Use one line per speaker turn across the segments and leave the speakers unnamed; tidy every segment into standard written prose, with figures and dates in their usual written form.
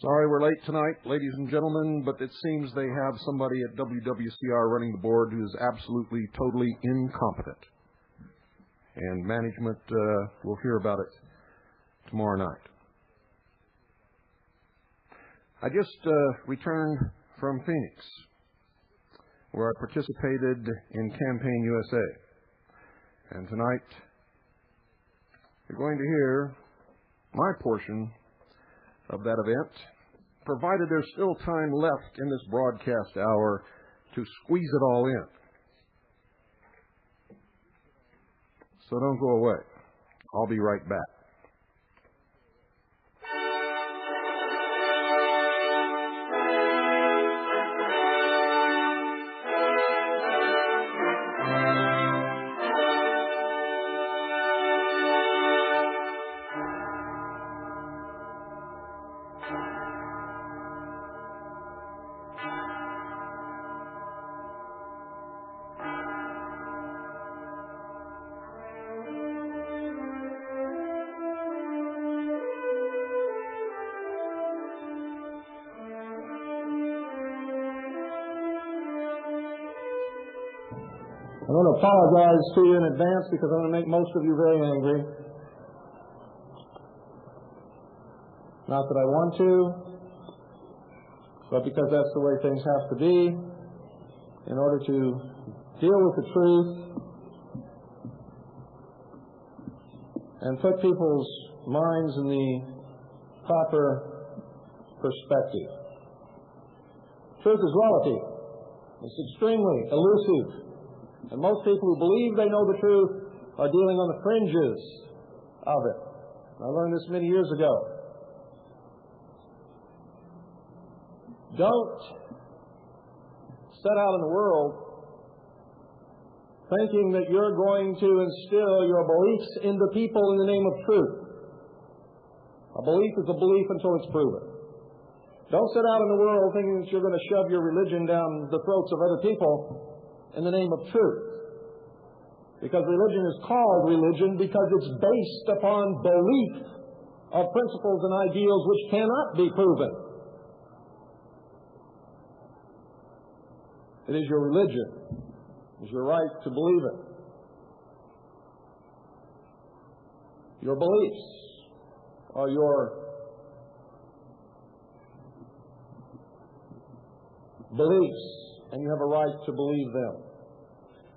Sorry we're late tonight, ladies and gentlemen, but it seems they have somebody at WWCR running the board who is absolutely, totally incompetent. And management will hear about it tomorrow night. I just returned from Phoenix, where I participated in Campaign USA. And tonight, you're going to hear my portion of that event, provided there's still time left in this broadcast hour to squeeze it all in. So don't go away. I'll be right back.
I want to apologize to you in advance because I'm going to make most of you very angry. Not that I want to, but because that's the way things have to be in order to deal with the truth and put people's minds in the proper perspective. Truth is relative. It's extremely elusive. And most people who believe they know the truth are dealing on the fringes of it. I learned this many years ago. Don't set out in the world thinking that you're going to instill your beliefs into people in the name of truth. A belief is a belief until it's proven. Don't set out in the world thinking that you're going to shove your religion down the throats of other people in the name of truth. Because religion is called religion because it's based upon belief of principles and ideals which cannot be proven. It is your religion. It is your right to believe it. Your beliefs are your beliefs, and you have a right to believe them.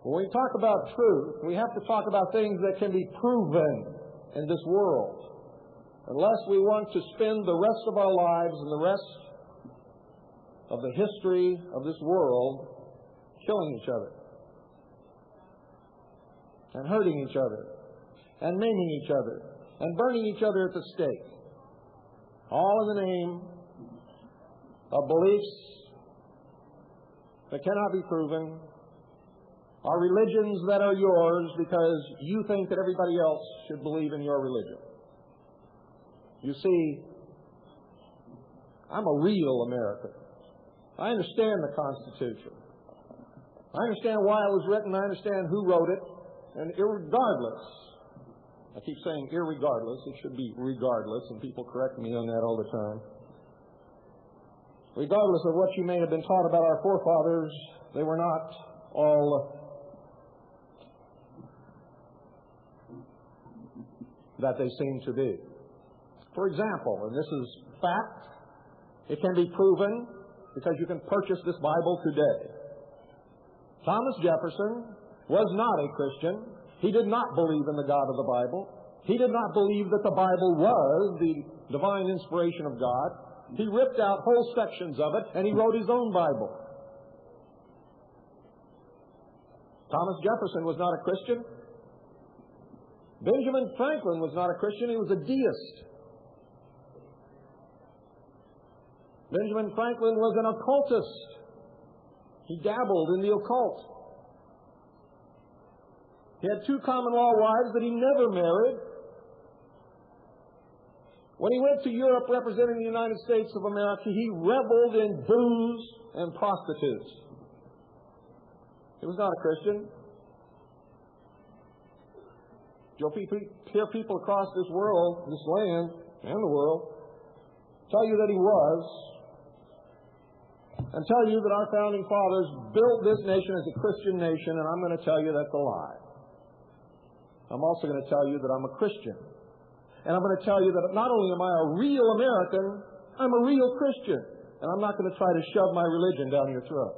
When we talk about truth, we have to talk about things that can be proven in this world, unless we want to spend the rest of our lives and the rest of the history of this world killing each other and hurting each other and maiming each other and burning each other at the stake, all in the name of beliefs that cannot be proven, are religions that are yours because you think that everybody else should believe in your religion. You see, I'm a real American. I understand the Constitution. I understand why it was written. I understand who wrote it. And irregardless, I keep saying irregardless, it should be regardless, and people correct me on that all the time. Regardless of what you may have been taught about our forefathers, they were not all that they seem to be. For example, and this is fact, it can be proven because you can purchase this Bible today. Thomas Jefferson was not a Christian. He did not believe in the God of the Bible. He did not believe that the Bible was the divine inspiration of God. He ripped out whole sections of it, and he wrote his own Bible. Thomas Jefferson was not a Christian. Benjamin Franklin was not a Christian. He was a deist. Benjamin Franklin was an occultist. He dabbled in the occult. He had 2 common-law wives that he never married. When he went to Europe representing the United States of America, he reveled in booze and prostitutes. He was not a Christian. You'll hear people across this world, this land, and the world, tell you that he was, and tell you that our founding fathers built this nation as a Christian nation, and I'm going to tell you that's a lie. I'm also going to tell you that I'm a Christian. And I'm going to tell you that not only am I a real American, I'm a real Christian. And I'm not going to try to shove my religion down your throat.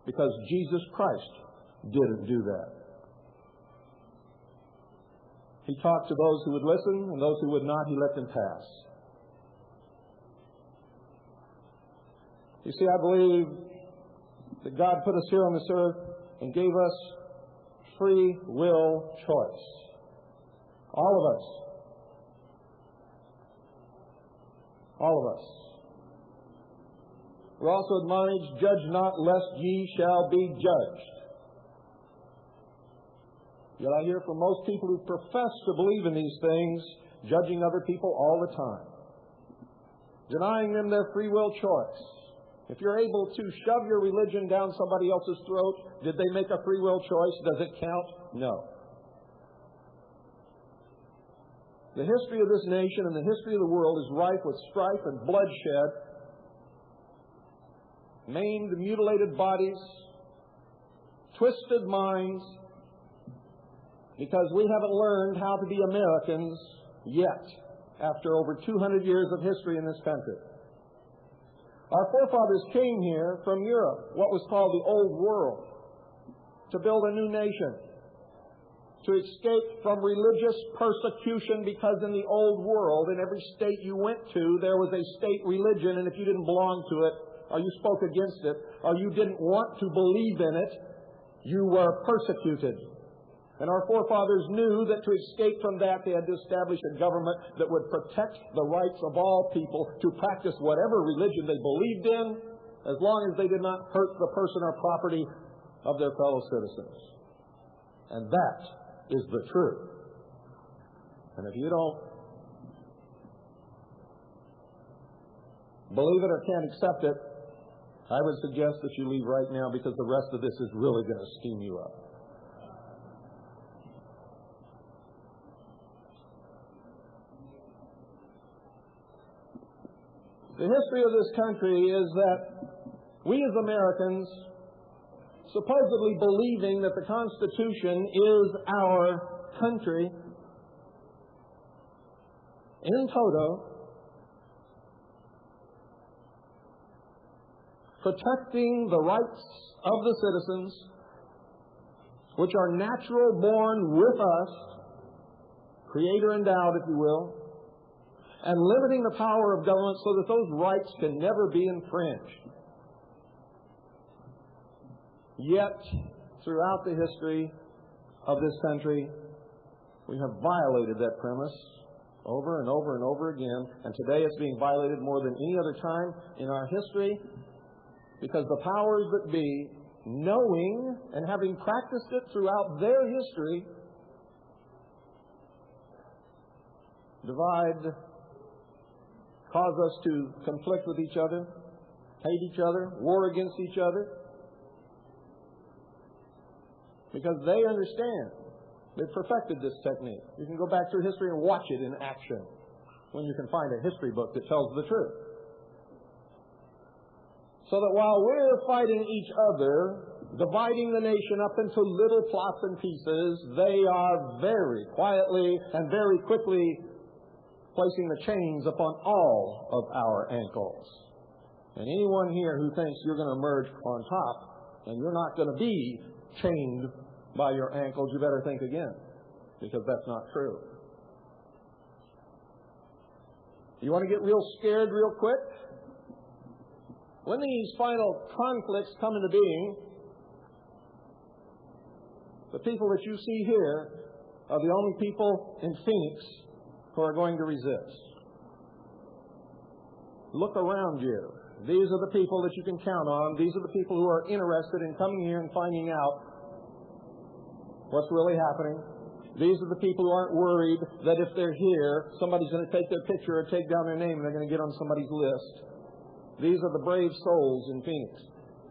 Because Jesus Christ didn't do that. He talked to those who would listen, and those who would not, he let them pass. You see, I believe that God put us here on this earth and gave us free will choice. All of us. All of us. We're also admonished, judge not, lest ye shall be judged. Yet I hear from most people who profess to believe in these things, judging other people all the time, denying them their free will choice. If you're able to shove your religion down somebody else's throat, did they make a free will choice? Does it count? No. The history of this nation and the history of the world is rife with strife and bloodshed, maimed, mutilated bodies, twisted minds, because we haven't learned how to be Americans yet, after over 200 years of history in this country. Our forefathers came here from Europe, what was called the Old World, to build a new nation, to escape from religious persecution, because in the Old World, in every state you went to, there was a state religion, and if you didn't belong to it, or you spoke against it, or you didn't want to believe in it, you were persecuted. And our forefathers knew that to escape from that, they had to establish a government that would protect the rights of all people to practice whatever religion they believed in, as long as they did not hurt the person or property of their fellow citizens. And that is the truth. And if you don't believe it or can't accept it, I would suggest that you leave right now, because the rest of this is really going to steam you up. The history of this country is that we as Americans, supposedly believing that the Constitution is our country, in toto, protecting the rights of the citizens, which are natural born with us, creator endowed, if you will, and limiting the power of government so that those rights can never be infringed. Yet, throughout the history of this country, we have violated that premise over and over and over again, and today it's being violated more than any other time in our history, because the powers that be, knowing and having practiced it throughout their history, divide, cause us to conflict with each other, hate each other, war against each other, because they understand. They've perfected this technique. You can go back through history and watch it in action when you can find a history book that tells the truth. So that while we're fighting each other, dividing the nation up into little plots and pieces, they are very quietly and very quickly placing the chains upon all of our ankles. And anyone here who thinks you're going to emerge on top And you're not going to be chained by your ankles. You better think again, because that's not true. You want to get real scared real quick? When these final conflicts come into being, the people that you see here are the only people in Phoenix who are going to resist. Look around you. These are the people that you can count on. These are the people who are interested in coming here and finding out what's really happening. These are the people who aren't worried that if they're here, somebody's going to take their picture or take down their name and they're going to get on somebody's list. These are the brave souls in Phoenix.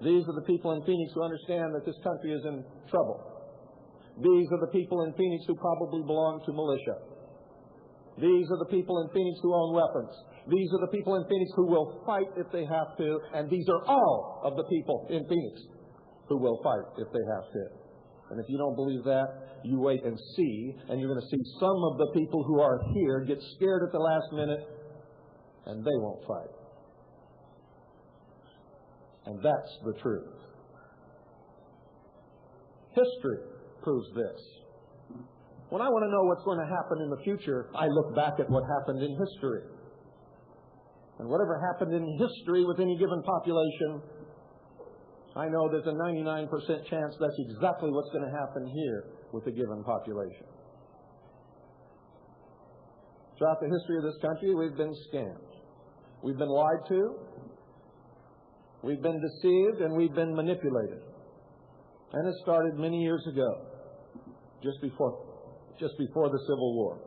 These are the people in Phoenix who understand that this country is in trouble. These are the people in Phoenix who probably belong to militia. These are the people in Phoenix who own weapons. These are the people in Phoenix who will fight if they have to. And these are all of the people in Phoenix who will fight if they have to. And if you don't believe that, you wait and see. And you're going to see some of the people who are here get scared at the last minute, and they won't fight. And that's the truth. History proves this. When I want to know what's going to happen in the future, I look back at what happened in history. And whatever happened in history with any given population, I know there's a 99% chance that's exactly what's going to happen here with a given population. Throughout the history of this country, we've been scammed. We've been lied to. We've been deceived, and we've been manipulated. And it started many years ago, just before the Civil War.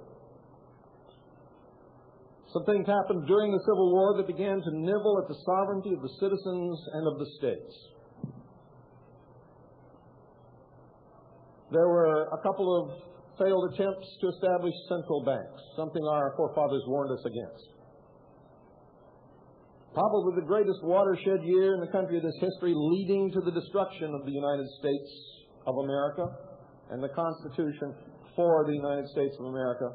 Some things happened during the Civil War that began to nibble at the sovereignty of the citizens and of the states. There were a couple of failed attempts to establish central banks, something our forefathers warned us against. Probably the greatest watershed year in the country of this history, leading to the destruction of the United States of America and the Constitution for the United States of America,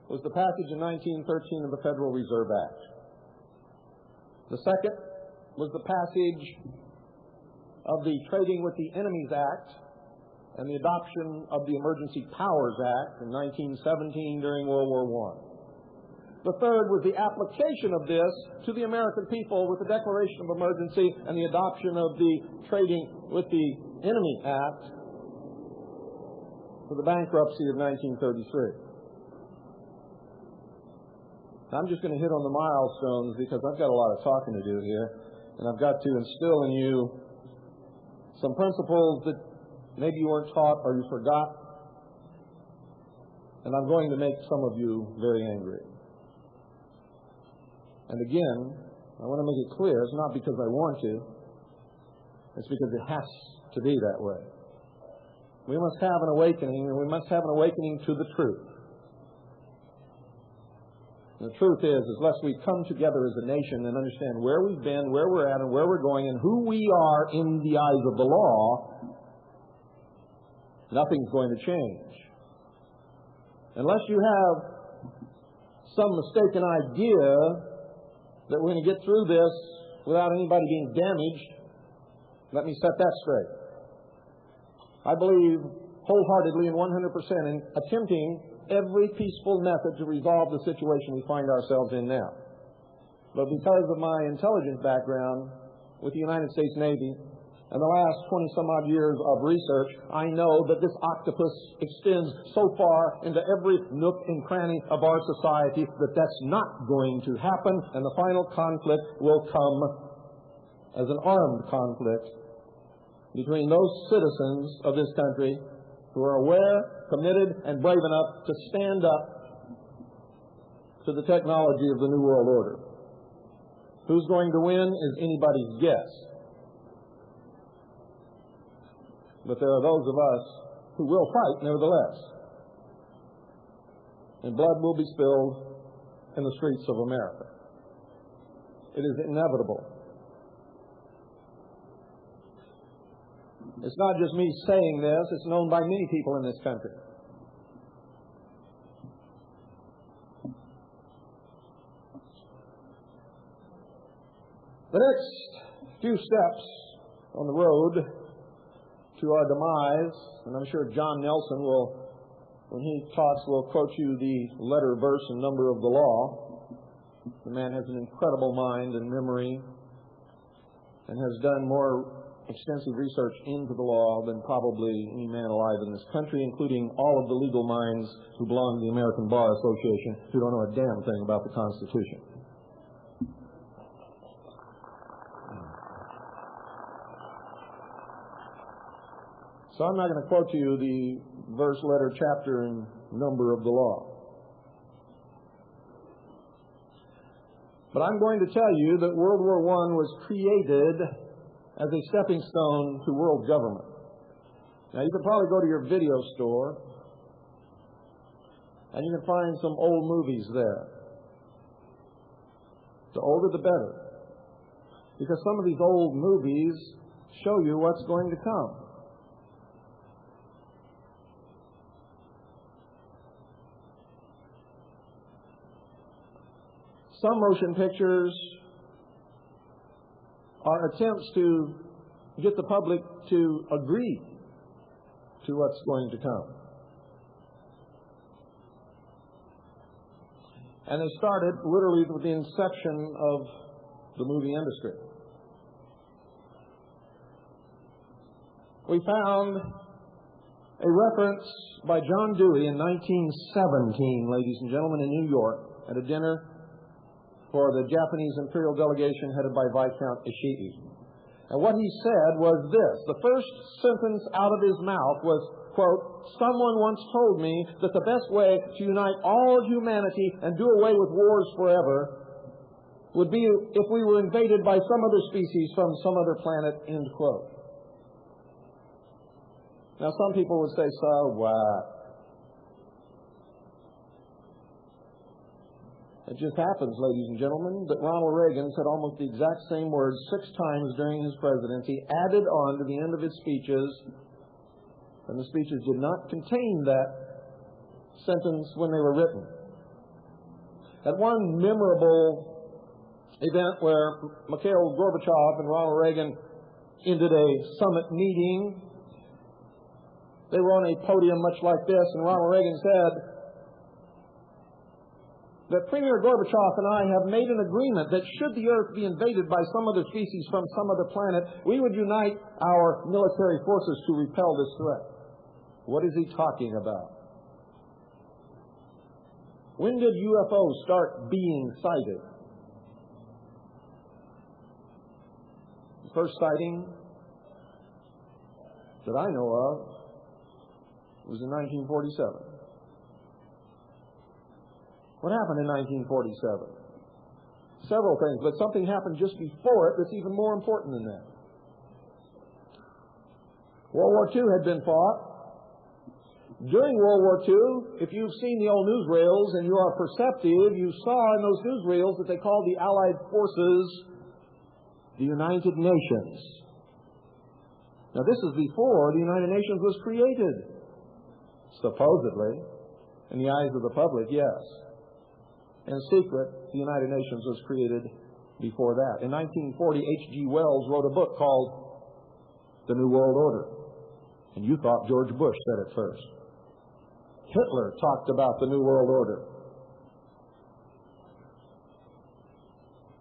was the passage in 1913 of the Federal Reserve Act. The second was the passage of the Trading with the Enemies Act and the adoption of the Emergency Powers Act in 1917 during World War I. The third was the application of this to the American people with the Declaration of Emergency and the adoption of the Trading with the Enemy Act for the bankruptcy of 1933. I'm just going to hit on the milestones because I've got a lot of talking to do here, and I've got to instill in you some principles that maybe you weren't taught or you forgot, and I'm going to make some of you very angry. And again, I want to make it clear, it's not because I want to, it's because it has to be that way. We must have an awakening, and we must have an awakening to the truth. The truth is, unless we come together as a nation and understand where we've been, where we're at, and where we're going, and who we are in the eyes of the law, nothing's going to change. Unless you have some mistaken idea that we're going to get through this without anybody being damaged, let me set that straight. I believe wholeheartedly and 100% in attempting every peaceful method to resolve the situation we find ourselves in now. But because of my intelligence background with the United States Navy and the last 20-some-odd years of research, I know that this octopus extends so far into every nook and cranny of our society that that's not going to happen, and the final conflict will come as an armed conflict between those citizens of this country who are aware, committed, and brave enough to stand up to the technology of the New World Order. Who's going to win is anybody's guess. But there are those of us who will fight nevertheless. And blood will be spilled in the streets of America. It is inevitable. It's not just me saying this, it's known by many people in this country. The next few steps on the road to our demise, and I'm sure John Nelson will, when he talks, will quote you the letter, verse, and number of the law. The man has an incredible mind and memory and has done more extensive research into the law than probably any man alive in this country, including all of the legal minds who belong to the American Bar Association, who don't know a damn thing about the Constitution. So I'm not going to quote to you the verse, letter, chapter, and number of the law. But I'm going to tell you that World War I was created as a stepping stone to world government. Now, you can probably go to your video store, and you can find some old movies there. The older, the better. Because some of these old movies show you what's going to come. Some motion pictures are attempts to get the public to agree to what's going to come. And they started literally with the inception of the movie industry. We found a reference by John Dewey in 1917, ladies and gentlemen, in New York, at a dinner for the Japanese imperial delegation headed by Viscount Ishii. And what he said was this. The first sentence out of his mouth was, quote, "Someone once told me that the best way to unite all humanity and do away with wars forever would be if we were invaded by some other species from some other planet," end quote. Now, some people would say, so what? It just happens, ladies and gentlemen, that Ronald Reagan said almost the exact same words 6 times during his presidency, added on to the end of his speeches, and the speeches did not contain that sentence when they were written. At one memorable event where Mikhail Gorbachev and Ronald Reagan ended a summit meeting, they were on a podium much like this, and Ronald Reagan said that Premier Gorbachev and I have made an agreement that should the Earth be invaded by some other species from some other planet, we would unite our military forces to repel this threat. What is he talking about? When did UFOs start being sighted? The first sighting that I know of was in 1947. What happened in 1947? Several things, but something happened just before it that's even more important than that. World War II had been fought. During World War II, if you've seen the old newsreels and you are perceptive, you saw in those newsreels that they called the Allied forces the United Nations. Now, this is before the United Nations was created. Supposedly, in the eyes of the public, yes. In secret, the United Nations was created before that. In 1940, H.G. Wells wrote a book called The New World Order. And you thought George Bush said it first. Hitler talked about the New World Order.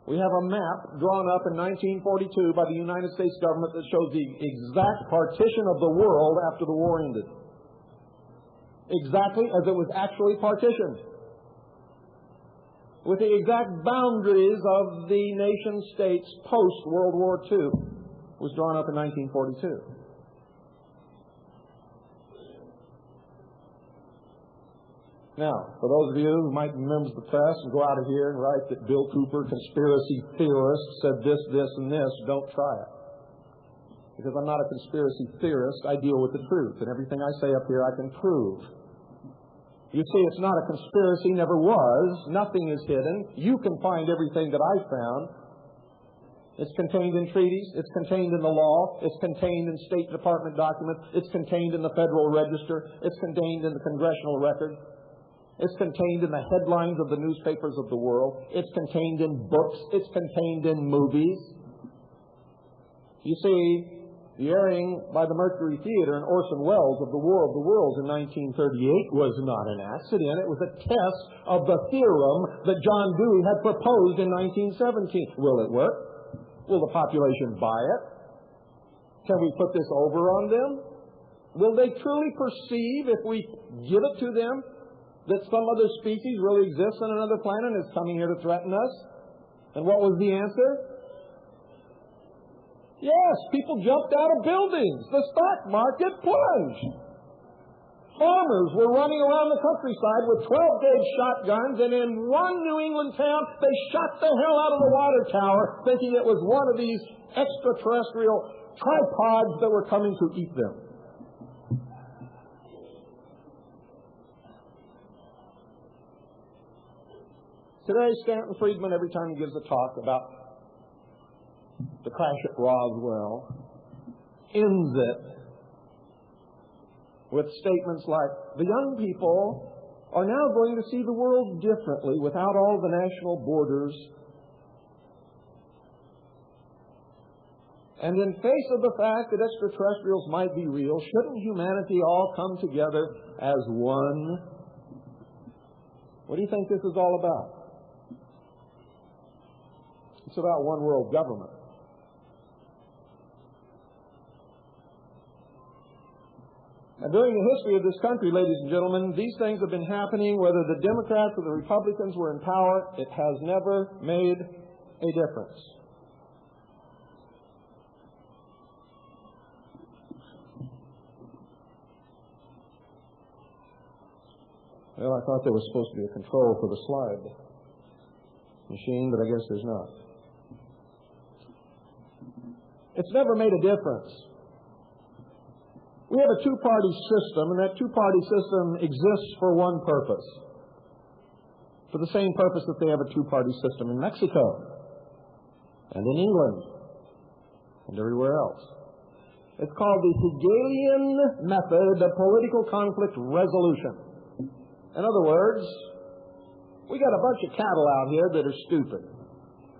We have a map drawn up in 1942 by the United States government that shows the exact partition of the world after the war ended. Exactly as it was actually partitioned, with the exact boundaries of the nation-states post-World War II, was drawn up in 1942. Now, for those of you who might be members of the press and go out of here and write that Bill Cooper, conspiracy theorist, said this, this, and this, don't try it. Because I'm not a conspiracy theorist, I deal with the truth, and everything I say up here I can prove. You see, it's not a conspiracy, never was. Nothing is hidden. You can find everything that I found. It's contained in treaties. It's contained in the law. It's contained in State Department documents. It's contained in the Federal Register. It's contained in the Congressional Record. It's contained in the headlines of the newspapers of the world. It's contained in books. It's contained in movies. You see, The airing by the Mercury Theater and Orson Welles of The War of the Worlds in 1938 was not an accident. It was a test of the theorem that John Dewey had proposed in 1917. Will it work? Will the population buy it? Can we put this over on them? Will they truly perceive, if we give it to them, that some other species really exists on another planet and is coming here to threaten us? And what was the answer? Yes, people jumped out of buildings. The stock market plunged. Farmers were running around the countryside with 12-gauge shotguns, and in one New England town, they shot the hell out of the water tower, thinking it was one of these extraterrestrial tripods that were coming to eat them. Today, Stanton Friedman, every time he gives a talk about the crash at Roswell, ends it with statements like, the young people are now going to see the world differently without all the national borders. And in face of the fact that extraterrestrials might be real, shouldn't humanity all come together as one? What do you think this is all about? It's about one world government. And during the history of this country, ladies and gentlemen, these things have been happening whether the Democrats or the Republicans were in power. It has never made a difference. Well, I thought there was supposed to be a control for the slide machine, but I guess there's not. It's never made a difference. We have a two-party system, and that two-party system exists for one purpose. For the same purpose that they have a two-party system in Mexico, and in England, and everywhere else. It's called the Hegelian method of political conflict resolution. In other words, we got a bunch of cattle out here that are stupid.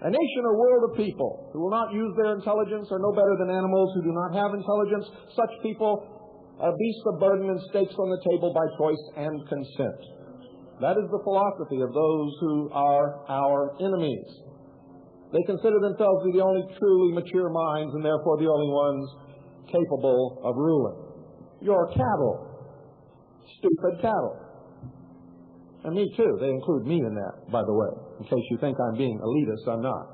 A nation or world of people who will not use their intelligence are no better than animals who do not have intelligence. Such people are beasts of burden and stakes on the table by choice and consent. That is the philosophy of those who are our enemies. They consider themselves to be the only truly mature minds and therefore the only ones capable of ruling. You're cattle. Stupid cattle. And me too. They include me in that, by the way. In case you think I'm being elitist, I'm not.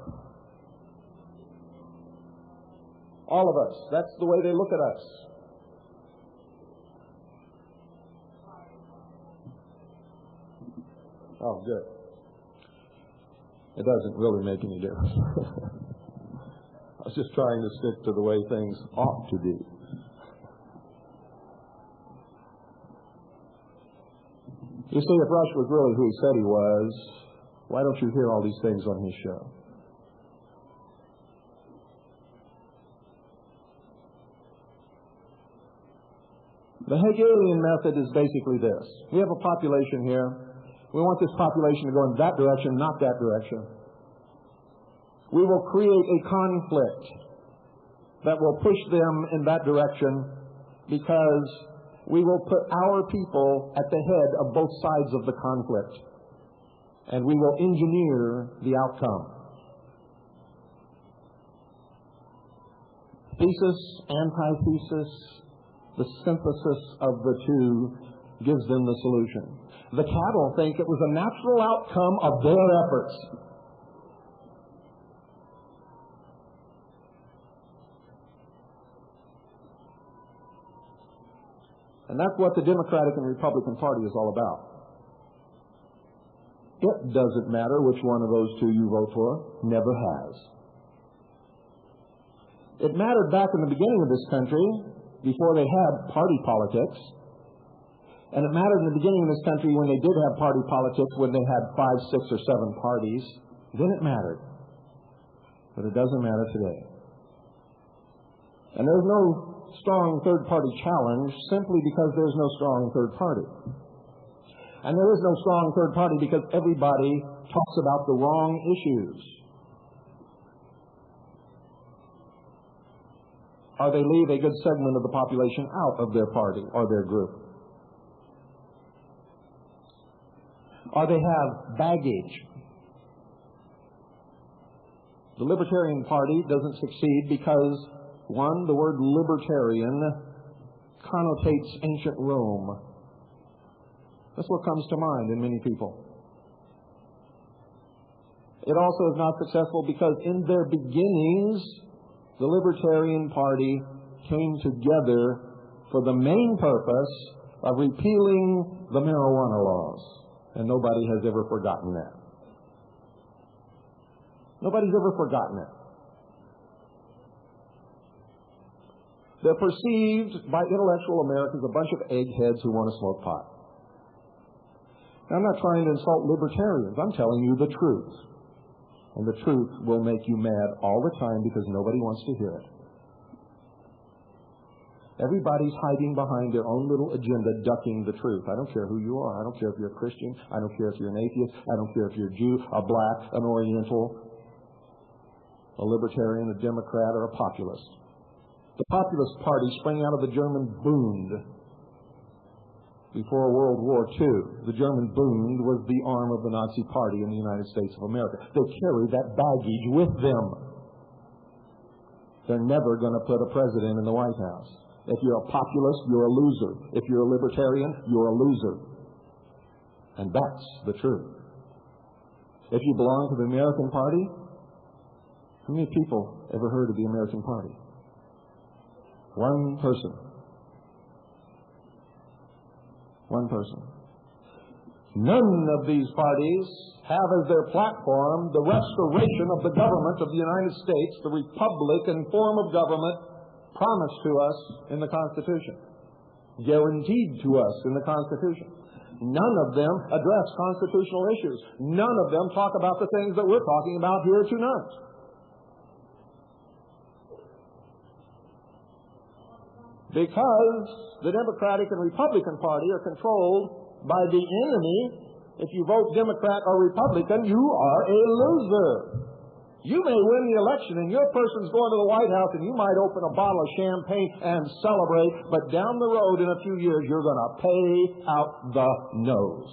All of us. That's the way they look at us. Oh, good. It doesn't really make any difference. I was just trying to stick to the way things ought to be. You see, if Rush was really who he said he was, why don't you hear all these things on his show? The Hegelian method is basically this. We have a population here. We want this population to go in that direction, not that direction. We will create a conflict that will push them in that direction because we will put our people at the head of both sides of the conflict. And we will engineer the outcome. Thesis, antithesis, the synthesis of the two gives them the solution. The cattle think it was a natural outcome of their efforts. And that's what the Democratic and Republican Party is all about. It doesn't matter which one of those two you vote for. Never has. It mattered back in the beginning of this country, before they had party politics. And it mattered in the beginning of this country when they did have party politics, when they had 5, 6, or 7 parties. Then it mattered. But it doesn't matter today. And there's no strong third-party challenge simply because there's no strong third party. And there is no strong third party because everybody talks about the wrong issues. or they leave a good segment of the population out of their party or their group. Or they have baggage. The Libertarian Party doesn't succeed because, one, the word libertarian connotates ancient Rome. That's what comes to mind in many people. It also is not successful because in their beginnings, the Libertarian Party came together for the main purpose of repealing the marijuana laws. And nobody has ever forgotten that. Nobody's ever forgotten it. They're perceived by intellectual Americans a bunch of eggheads who want to smoke pot. Now, I'm not trying to insult libertarians. I'm telling you the truth. And the truth will make you mad all the time because nobody wants to hear it. Everybody's hiding behind their own little agenda, ducking the truth. I don't care who you are. I don't care if you're a Christian. I don't care if you're an atheist. I don't care if you're a Jew, a black, an Oriental, a libertarian, a Democrat, or a populist. The Populist Party sprang out of the German Bund before World War II. The German Bund was the arm of the Nazi Party in the United States of America. They carry that baggage with them. They're never going to put a president in the White House. If you're a populist, you're a loser. If you're a libertarian, you're a loser. And that's the truth. If you belong to the American Party, how many people ever heard of the American Party? One person. One person. None of these parties have as their platform the restoration of the government of the United States, the Republican form of government promised to us in the Constitution, guaranteed to us in the Constitution. None of them address constitutional issues. None of them talk about the things that we're talking about here tonight. Because the Democratic and Republican Party are controlled by the enemy. If you vote Democrat or Republican, you are a loser. You may win the election and your person's going to the White House and you might open a bottle of champagne and celebrate, but down the road in a few years you're going to pay out the nose.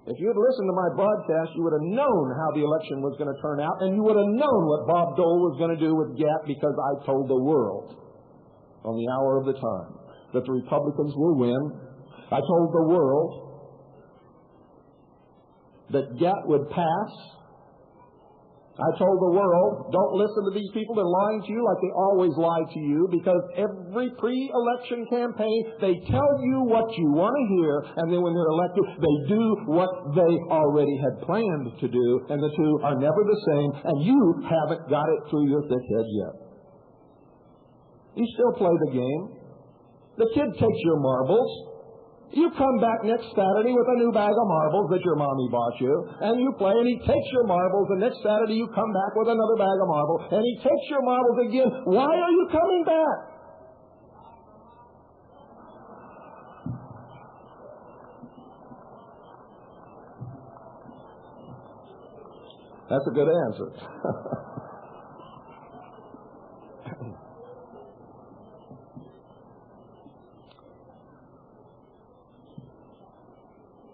If you had listened to my broadcast, you would have known how the election was going to turn out, and you would have known what Bob Dole was going to do with Gap, because I told the world on the hour of the time that the Republicans will win. I told the world that Gap would pass. I told the world, don't listen to these people. They're lying to you like they always lie to you, because every pre-election campaign, they tell you what you want to hear, and then when they're elected, they do what they already had planned to do, and the two are never the same, and you haven't got it through your thick head yet. You still play the game. The kid takes your marbles. You come back next Saturday with a new bag of marbles that your mommy bought you, and you play, and he takes your marbles, and next Saturday you come back with another bag of marbles, and he takes your marbles again. Why are you coming back? That's a good answer.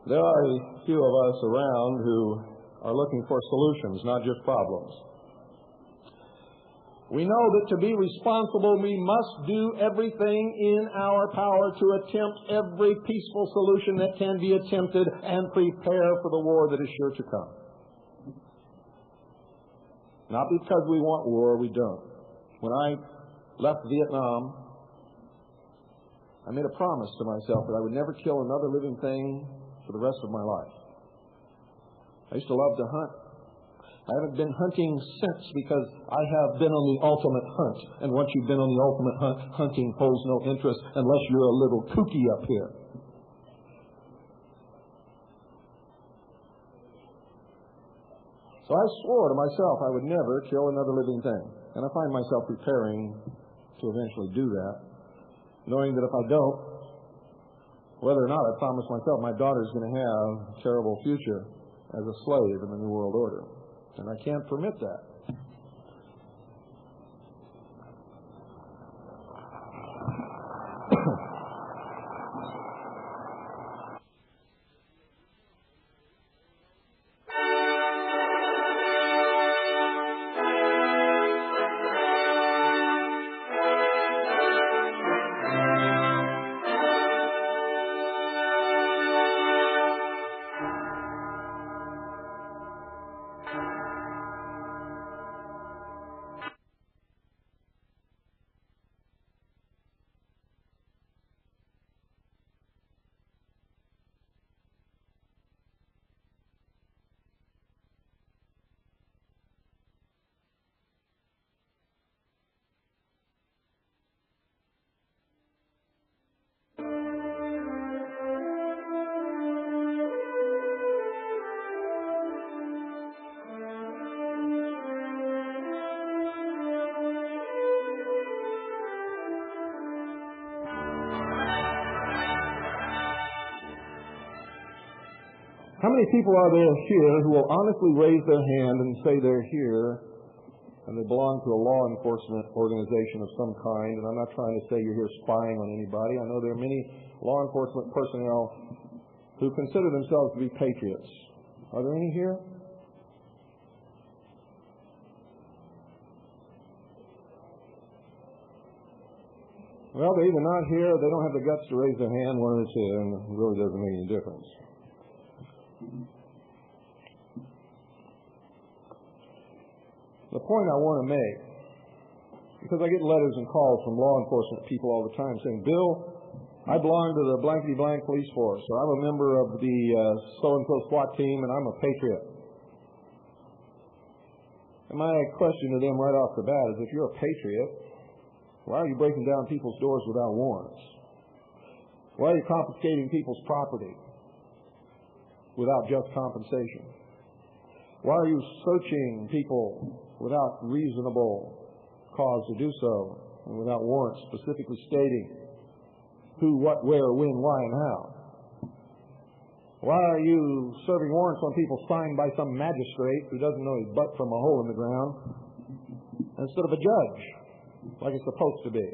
There are a few of us around who are looking for solutions, not just problems. We know that to be responsible, we must do everything in our power to attempt every peaceful solution that can be attempted and prepare for the war that is sure to come. Not because we want war, we don't. When I left Vietnam, I made a promise to myself that I would never kill another living thing for the rest of my life. I used to love to hunt. I haven't been hunting since, because I have been on the ultimate hunt. And once you've been on the ultimate hunt, hunting holds no interest unless you're a little kooky up here. So I swore to myself I would never kill another living thing. And I find myself preparing to eventually do that, knowing that if I don't, whether or not I promise myself, my daughter's going to have a terrible future as a slave in the New World Order. And I can't permit that. How many people are there here who will honestly raise their hand and say they're here and they belong to a law enforcement organization of some kind? And I'm not trying to say you're here spying on anybody. I know there are many law enforcement personnel who consider themselves to be patriots. Are there any here? Well, they're either not here or they don't have the guts to raise their hand, one of the two, and it really doesn't make any difference. The point I want to make, because I get letters and calls from law enforcement people all the time saying, Bill, I belong to the blankety-blank police force, or I'm a member of the so-and-so SWAT team, and I'm a patriot. And my question to them right off the bat is, if you're a patriot, why are you breaking down people's doors without warrants? Why are you confiscating people's property without just compensation? Why are you searching people without reasonable cause to do so, and without warrants specifically stating who, what, where, when, why, and how? Why are you serving warrants on people signed by some magistrate who doesn't know his butt from a hole in the ground instead of a judge, like it's supposed to be?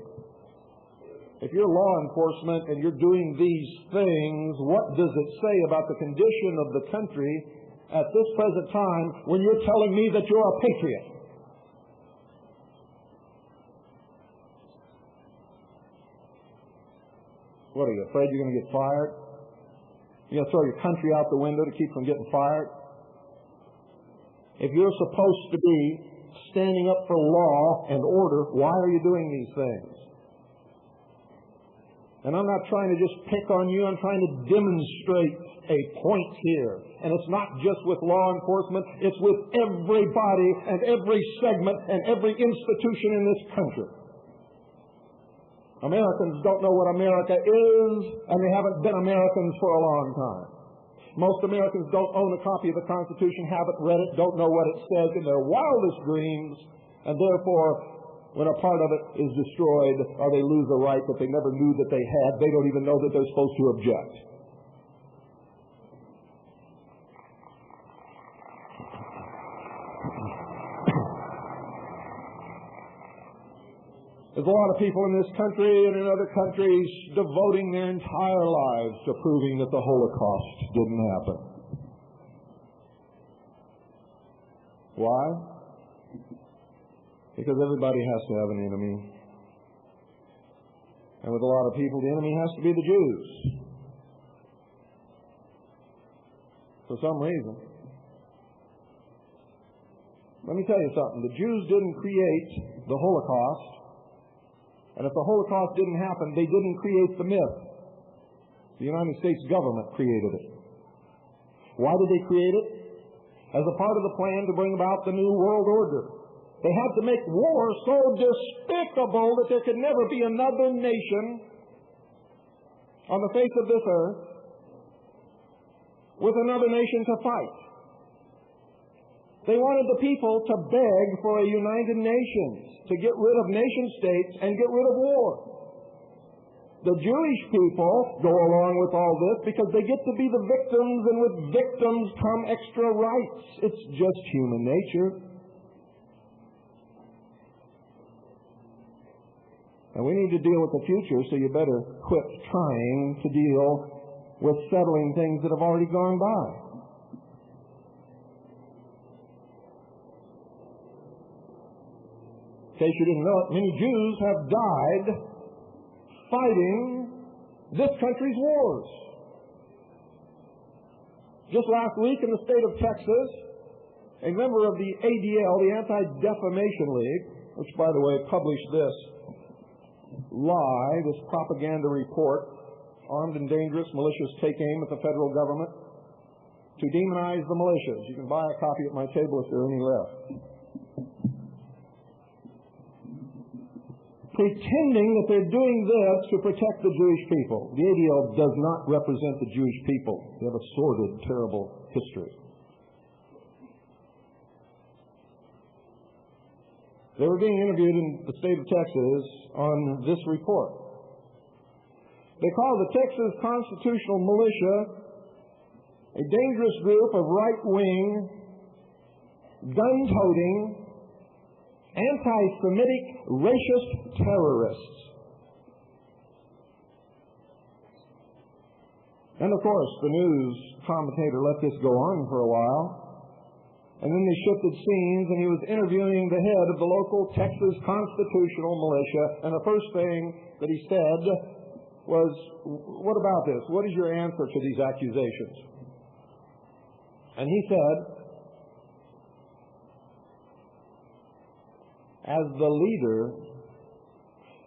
If you're law enforcement and you're doing these things, what does it say about the condition of the country at this present time when you're telling me that you're a patriot? What are you, afraid you're going to get fired? You're going to throw your country out the window to keep from getting fired? If you're supposed to be standing up for law and order, why are you doing these things? And I'm not trying to just pick on you. I'm trying to demonstrate a point here. And it's not just with law enforcement. It's with everybody and every segment and every institution in this country. Americans don't know what America is, and they haven't been Americans for a long time. Most Americans don't own a copy of the Constitution, haven't read it, don't know what it says in their wildest dreams, and therefore, when a part of it is destroyed or they lose a right that they never knew that they had, they don't even know that they're supposed to object. There's a lot of people in this country and in other countries devoting their entire lives to proving that the Holocaust didn't happen. Why? Because everybody has to have an enemy. And with a lot of people, the enemy has to be the Jews. For some reason. Let me tell you something. The Jews didn't create the Holocaust. And if the Holocaust didn't happen, they didn't create the myth. The United States government created it. Why did they create it? As a part of the plan to bring about the New World Order. They had to make war so despicable that there could never be another nation on the face of this earth with another nation to fight. They wanted the people to beg for a United Nations, to get rid of nation states and get rid of war. The Jewish people go along with all this because they get to be the victims, and with victims come extra rights. It's just human nature. And we need to deal with the future, so you better quit trying to deal with settling things that have already gone by. In case you didn't know it, many Jews have died fighting this country's wars. Just last week in the state of Texas, a member of the ADL, the Anti-Defamation League, which, by the way, published this lie, this propaganda report, armed and dangerous militias take aim at the federal government to demonize the militias. You can buy a copy at my table if there are any left. Pretending that they're doing this to protect the Jewish people. The ADL does not represent the Jewish people. They have a sordid, terrible history. They were being interviewed in the state of Texas on this report. They call the Texas Constitutional Militia a dangerous group of right-wing, gun-toting, anti-Semitic, racist terrorists. And of course, the news commentator let this go on for a while. And then they shifted scenes, and he was interviewing the head of the local Texas constitutional militia. And the first thing that he said was, "What about this? What is your answer to these accusations?" And he said, "As the leader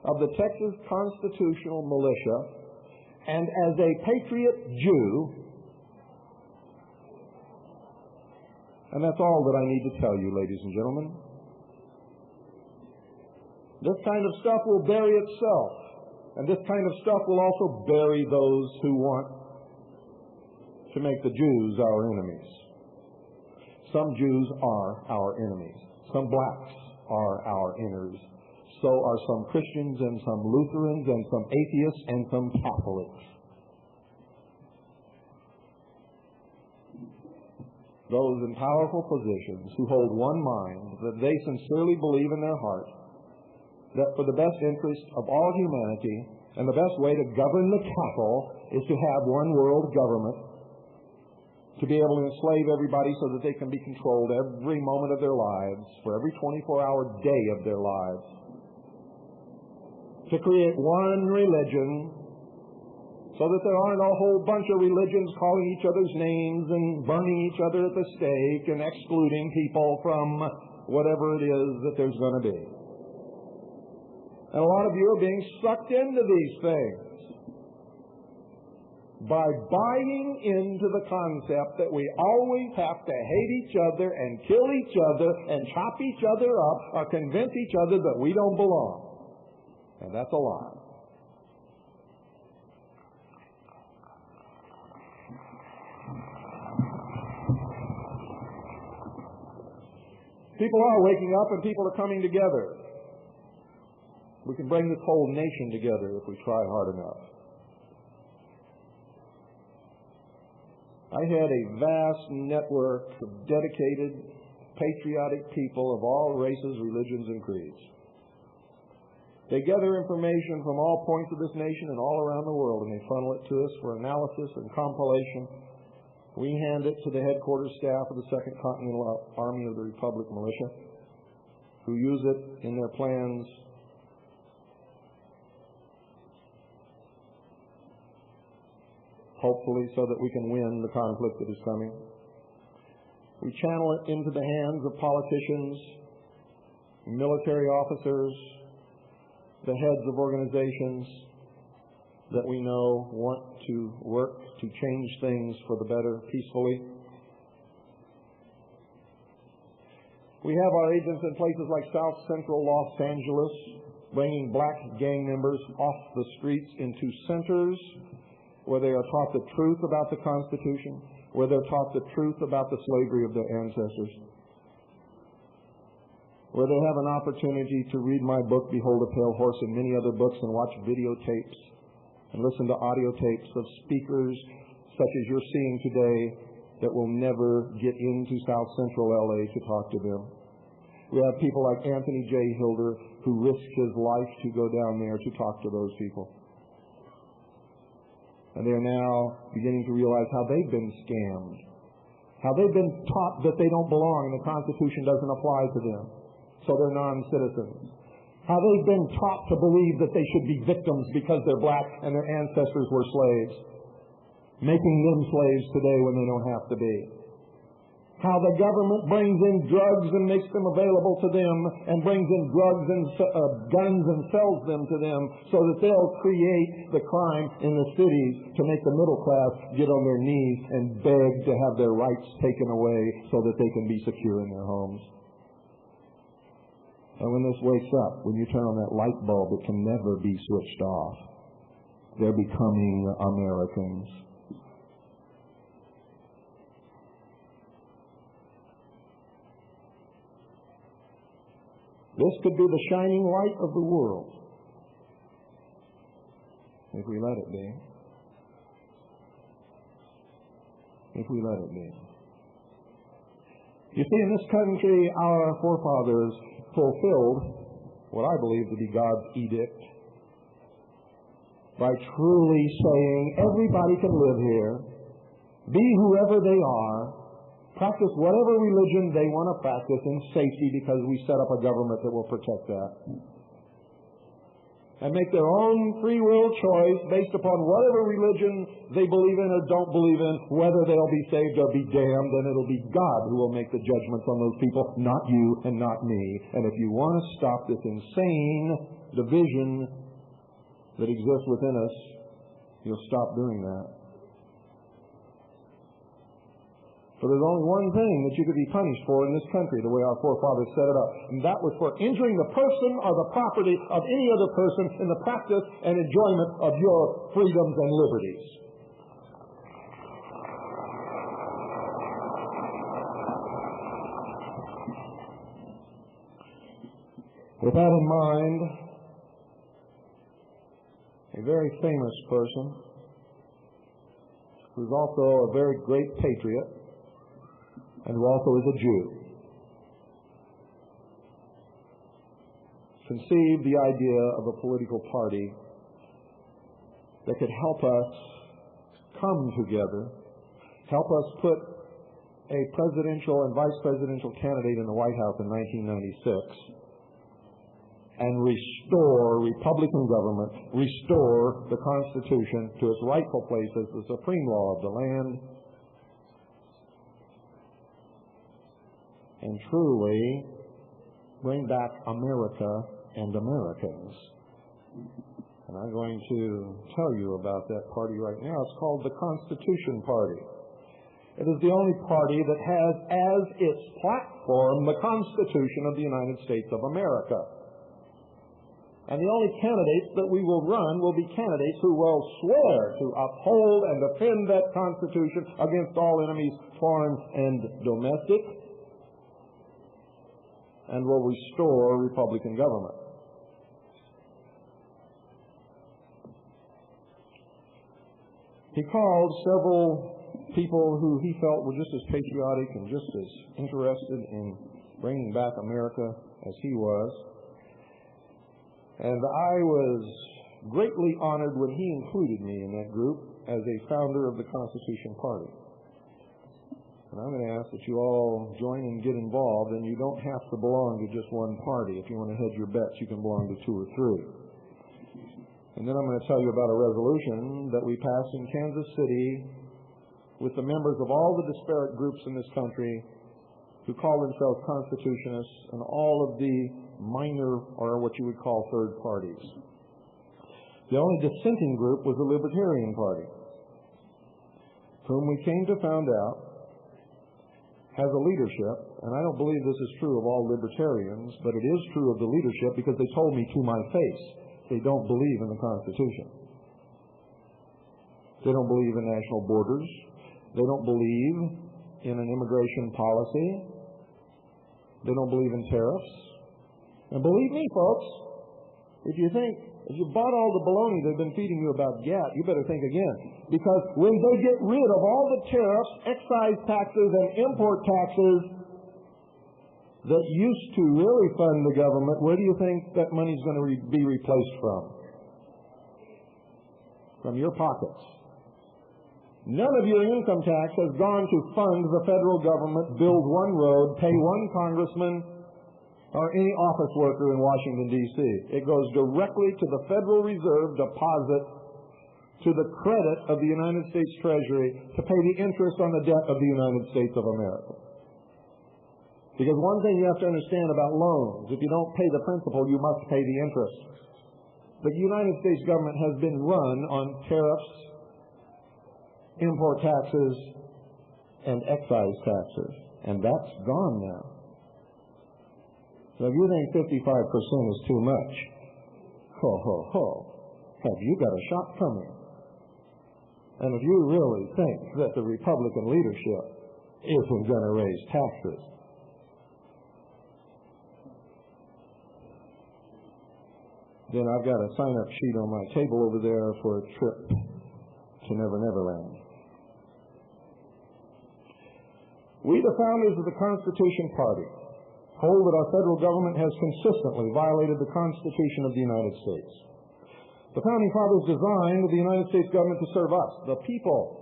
of the Texas constitutional militia, and as a patriot Jew," and that's all that I need to tell you, ladies and gentlemen. This kind of stuff will bury itself, and this kind of stuff will also bury those who want to make the Jews our enemies. Some Jews are our enemies. Some blacks are our enemies. So are some Christians and some Lutherans and some atheists and some Catholics. Those in powerful positions who hold one mind, that they sincerely believe in their heart that for the best interest of all humanity and the best way to govern the cattle is to have one world government, to be able to enslave everybody so that they can be controlled every moment of their lives, for every 24-hour day of their lives, to create one religion so that there aren't a whole bunch of religions calling each other's names and burning each other at the stake and excluding people from whatever it is that there's going to be. And a lot of you are being sucked into these things by buying into the concept that we always have to hate each other and kill each other and chop each other up or convince each other that we don't belong. And that's a lie. People are waking up and people are coming together. We can bring this whole nation together if we try hard enough. I had a vast network of dedicated, patriotic people of all races, religions, and creeds. They gather information from all points of this nation and all around the world, and they funnel it to us for analysis and compilation. We hand it to the headquarters staff of the 2nd Continental Army of the Republic Militia, who use it in their plans hopefully so that we can win the conflict that is coming. We channel it into the hands of politicians, military officers, the heads of organizations that we know want to work to change things for the better peacefully. We have our agents in places like South Central Los Angeles, bringing black gang members off the streets into centers where they are taught the truth about the Constitution, where they're taught the truth about the slavery of their ancestors, where they have an opportunity to read my book, Behold a Pale Horse, and many other books, and watch videotapes and listen to audio tapes of speakers such as you're seeing today that will never get into South Central LA to talk to them. We have people like Anthony J. Hilder who risked his life to go down there to talk to those people. And they're now beginning to realize how they've been scammed, how they've been taught that they don't belong and the Constitution doesn't apply to them, so they're non-citizens. How they've been taught to believe that they should be victims because they're black and their ancestors were slaves, making them slaves today when they don't have to be. How the government brings in drugs and makes them available to them, and brings in drugs and guns and sells them to them so that they'll create the crime in the cities to make the middle class get on their knees and beg to have their rights taken away so that they can be secure in their homes. And when this wakes up, when you turn on that light bulb, it can never be switched off. They're becoming Americans. This could be the shining light of the world if we let it be. if we let it be. You see, in this country, our forefathers fulfilled what I believe to be God's edict by truly saying everybody can live here, be whoever they are, practice whatever religion they want to practice in safety because we set up a government that will protect that, and make their own free will choice based upon whatever religion they believe in or don't believe in, whether they'll be saved or be damned, and it'll be God who will make the judgments on those people, not you and not me. And if you want to stop this insane division that exists within us, you'll stop doing that. So there's only one thing that you could be punished for in this country, the way our forefathers set it up, and that was for injuring the person or the property of any other person in the practice and enjoyment of your freedoms and liberties. With that in mind, a very famous person, who's also a very great patriot, and who also is a Jew, conceived the idea of a political party that could help us come together, help us put a presidential and vice presidential candidate in the White House in 1996, and restore Republican government, restore the Constitution to its rightful place as the supreme law of the land, and truly bring back America and Americans. And I'm going to tell you about that party right now. It's called the Constitution Party. It is the only party that has as its platform the Constitution of the United States of America. And the only candidates that we will run will be candidates who will swear to uphold and defend that Constitution against all enemies, foreign and domestic, and will restore Republican government. He called several people who he felt were just as patriotic and just as interested in bringing back America as he was. And I was greatly honored when he included me in that group as a founder of the Constitution Party. And I'm going to ask that you all join and get involved, and you don't have to belong to just one party. If you want to hedge your bets, you can belong to two or three. And then I'm going to tell you about a resolution that we passed in Kansas City with the members of all the disparate groups in this country who call themselves constitutionists and all of the minor, or what you would call, third parties. The only dissenting group was the Libertarian Party, whom we came to find out has a leadership, and I don't believe this is true of all libertarians, but it is true of the leadership because they told me to my face they don't believe in the Constitution. They don't believe in national borders. They don't believe in an immigration policy. They don't believe in tariffs. And believe me, folks, if you bought all the baloney they've been feeding you about GATT, you better think again. Because when they get rid of all the tariffs, excise taxes, and import taxes that used to really fund the government, where do you think that money's going to be replaced from? From your pockets. None of your income tax has gone to fund the federal government, build one road, pay one congressman, or any office worker in Washington, D.C. It goes directly to the Federal Reserve deposit to the credit of the United States Treasury to pay the interest on the debt of the United States of America. Because one thing you have to understand about loans, if you don't pay the principal, you must pay the interest. The United States government has been run on tariffs, import taxes, and excise taxes. And that's gone now. So if you think 55% is too much, ho, ho, ho, have you got a shot coming? And if you really think that the Republican leadership isn't going to raise taxes, then I've got a sign-up sheet on my table over there for a trip to Never Never Land. We, the founders of the Constitution Party, hold that our federal government has consistently violated the Constitution of the United States. The Founding Fathers designed the United States government to serve us, the people.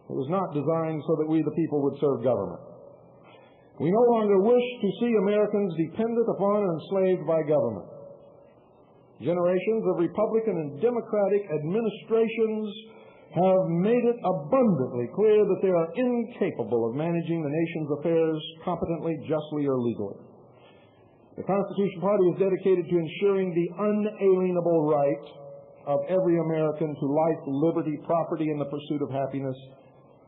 It was not designed so that we, the people, would serve government. We no longer wish to see Americans dependent upon or enslaved by government. Generations of Republican and Democratic administrations have made it abundantly clear that they are incapable of managing the nation's affairs competently, justly, or legally. The Constitution Party is dedicated to ensuring the unalienable right of every American to life, liberty, property, and the pursuit of happiness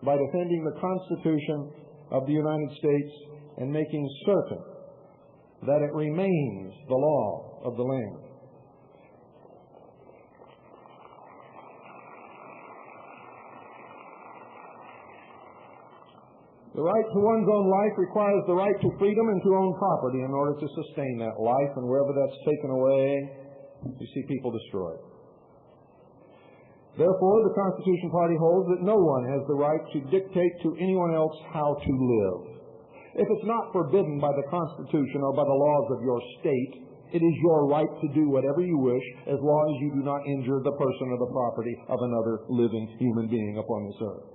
by defending the Constitution of the United States and making certain that it remains the law of the land. The right to one's own life requires the right to freedom and to own property in order to sustain that life, and wherever that's taken away, you see people destroyed. Therefore, the Constitution Party holds that no one has the right to dictate to anyone else how to live. If it's not forbidden by the Constitution or by the laws of your state, it is your right to do whatever you wish as long as you do not injure the person or the property of another living human being upon this earth.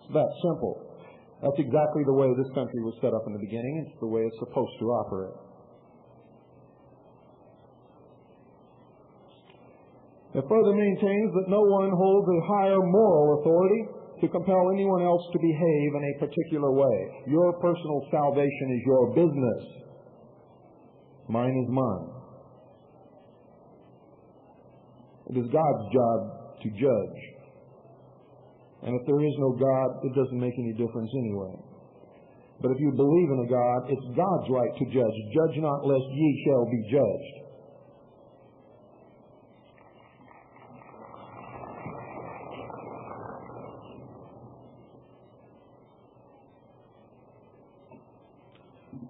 It's that simple. That's exactly the way this country was set up in the beginning. It's the way it's supposed to operate. It further maintains that no one holds a higher moral authority to compel anyone else to behave in a particular way. Your personal salvation is your business. Mine is mine. It is God's job to judge. And if there is no God, it doesn't make any difference anyway. But if you believe in a God, it's God's right to judge. Judge not, lest ye shall be judged.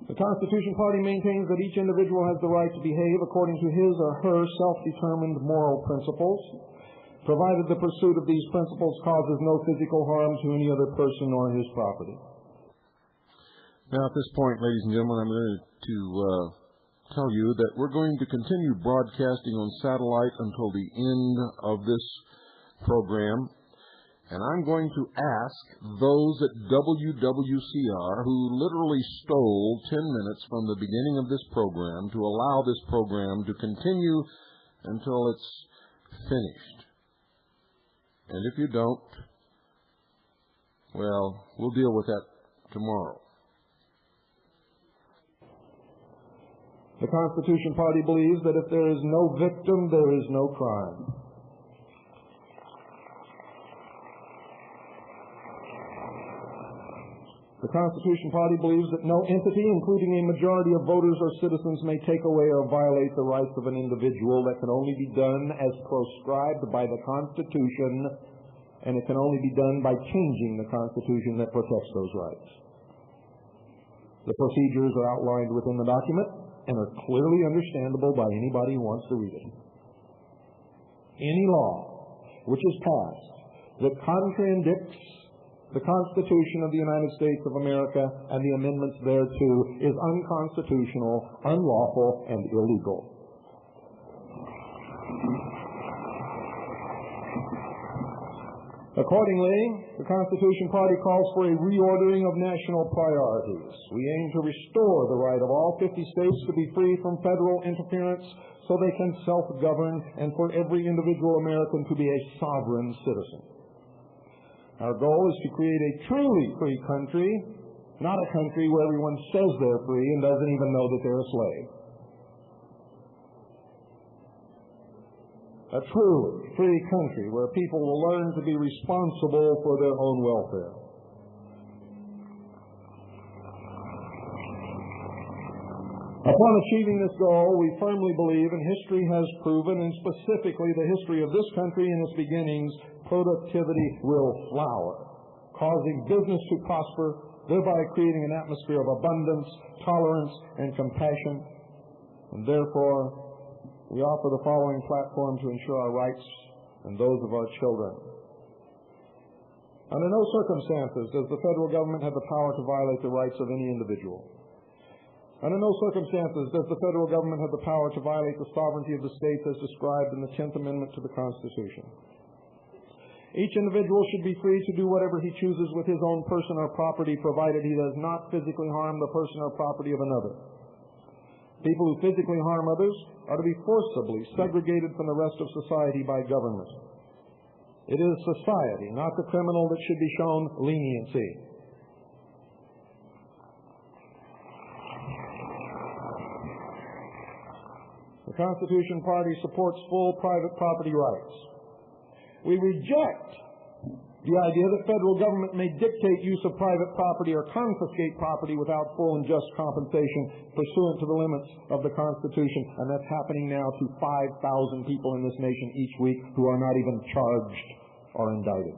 The Constitution Party maintains that each individual has the right to behave according to his or her self-determined moral principles, provided the pursuit of these principles causes no physical harm to any other person or his property.
Now, at this point, ladies and gentlemen, I'm going to tell you that we're going to continue broadcasting on satellite until the end of this program. And I'm going to ask those at WWCR who literally stole 10 minutes from the beginning of this program to allow this program to continue until it's finished. And if you don't, well, we'll deal with that tomorrow.
The Constitution Party believes that if there is no victim, there is no crime. The Constitution Party believes that no entity, including a majority of voters or citizens, may take away or violate the rights of an individual. That can only be done as proscribed by the Constitution, and it can only be done by changing the Constitution that protects those rights. The procedures are outlined within the document and are clearly understandable by anybody who wants to read it. Any law which is passed that contradicts the Constitution of the United States of America and the amendments thereto is unconstitutional, unlawful, and illegal. Accordingly, the Constitution Party calls for a reordering of national priorities. We aim to restore the right of all 50 states to be free from federal interference so they can self-govern, and for every individual American to be a sovereign citizen. Our goal is to create a truly free country, not a country where everyone says they're free and doesn't even know that they're a slave. A truly free country where people will learn to be responsible for their own welfare. Upon achieving this goal, we firmly believe, and history has proven, and specifically the history of this country and its beginnings, productivity will flower, causing business to prosper, thereby creating an atmosphere of abundance, tolerance, and compassion. And therefore, we offer the following platform to ensure our rights and those of our children. Under no circumstances does the federal government have the power to violate the rights of any individual. Under no circumstances does the federal government have the power to violate the sovereignty of the states as described in the 10th Amendment to the Constitution. Each individual should be free to do whatever he chooses with his own person or property, provided he does not physically harm the person or property of another. People who physically harm others are to be forcibly segregated from the rest of society by government. It is society, not the criminal, that should be shown leniency. The Constitution Party supports full private property rights. We reject the idea that federal government may dictate use of private property or confiscate property without full and just compensation pursuant to the limits of the Constitution, and that's happening now to 5,000 people in this nation each week who are not even charged or indicted.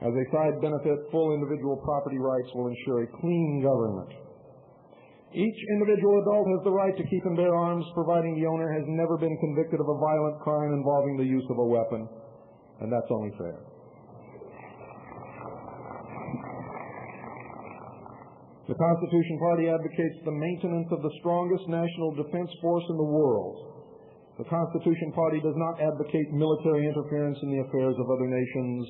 As a side benefit, full individual property rights will ensure a clean government. Each individual adult has the right to keep and bear arms, providing the owner has never been convicted of a violent crime involving the use of a weapon, and that's only fair. The Constitution Party advocates the maintenance of the strongest national defense force in the world. The Constitution Party does not advocate military interference in the affairs of other nations.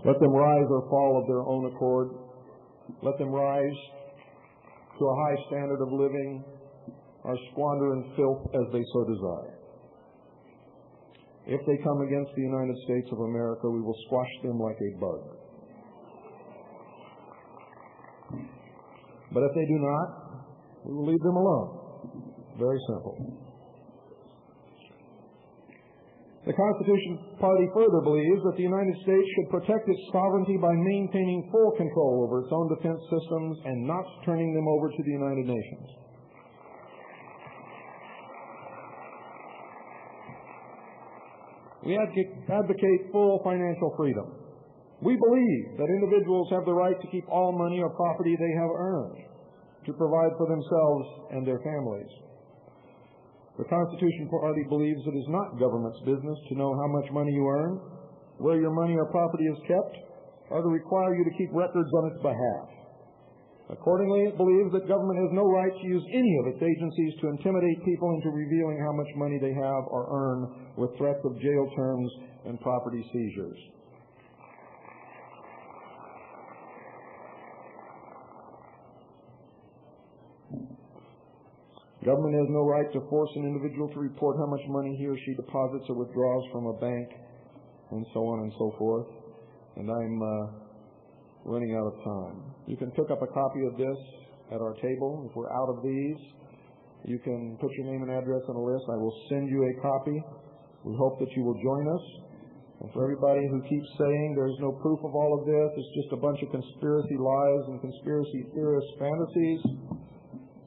Let them rise or fall of their own accord. Let them rise to a high standard of living or squander in filth as they so desire. If they come against the United States of America, we will squash them like a bug. But if they do not, we will leave them alone. Very simple. The Constitution Party further believes that the United States should protect its sovereignty by maintaining full control over its own defense systems and not turning them over to the United Nations. We advocate full financial freedom. We believe that individuals have the right to keep all money or property they have earned to provide for themselves and their families. The Constitution Party believes it is not government's business to know how much money you earn, where your money or property is kept, or to require you to keep records on its behalf. Accordingly, it believes that government has no right to use any of its agencies to intimidate people into revealing how much money they have or earn with threats of jail terms and property seizures. Government has no right to force an individual to report how much money he or she deposits or withdraws from a bank, and so on and so forth. And I'm running out of time. You can pick up a copy of this at our table. If we're out of these, you can put your name and address on a list. I will send you a copy. We hope that you will join us. And for everybody who keeps saying there's no proof of all of this, it's just a bunch of conspiracy lies and conspiracy theorist fantasies,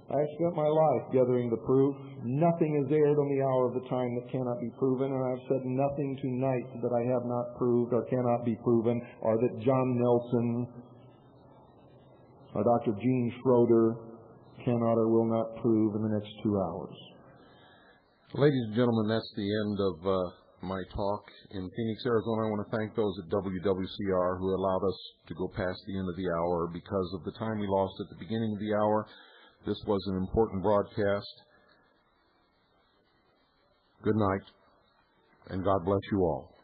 I spent my life gathering the proof. Nothing is aired on the hour of the time that cannot be proven, and I've said nothing tonight that I have not proved or cannot be proven, or that John Nelson or Dr. Gene Schroeder cannot or will not prove in the next 2 hours.
Ladies and gentlemen, that's the end of my talk in Phoenix, Arizona. I want to thank those at WWCR who allowed us to go past the end of the hour because of the time we lost at the beginning of the hour. This was an important broadcast. Good night, and God bless you all.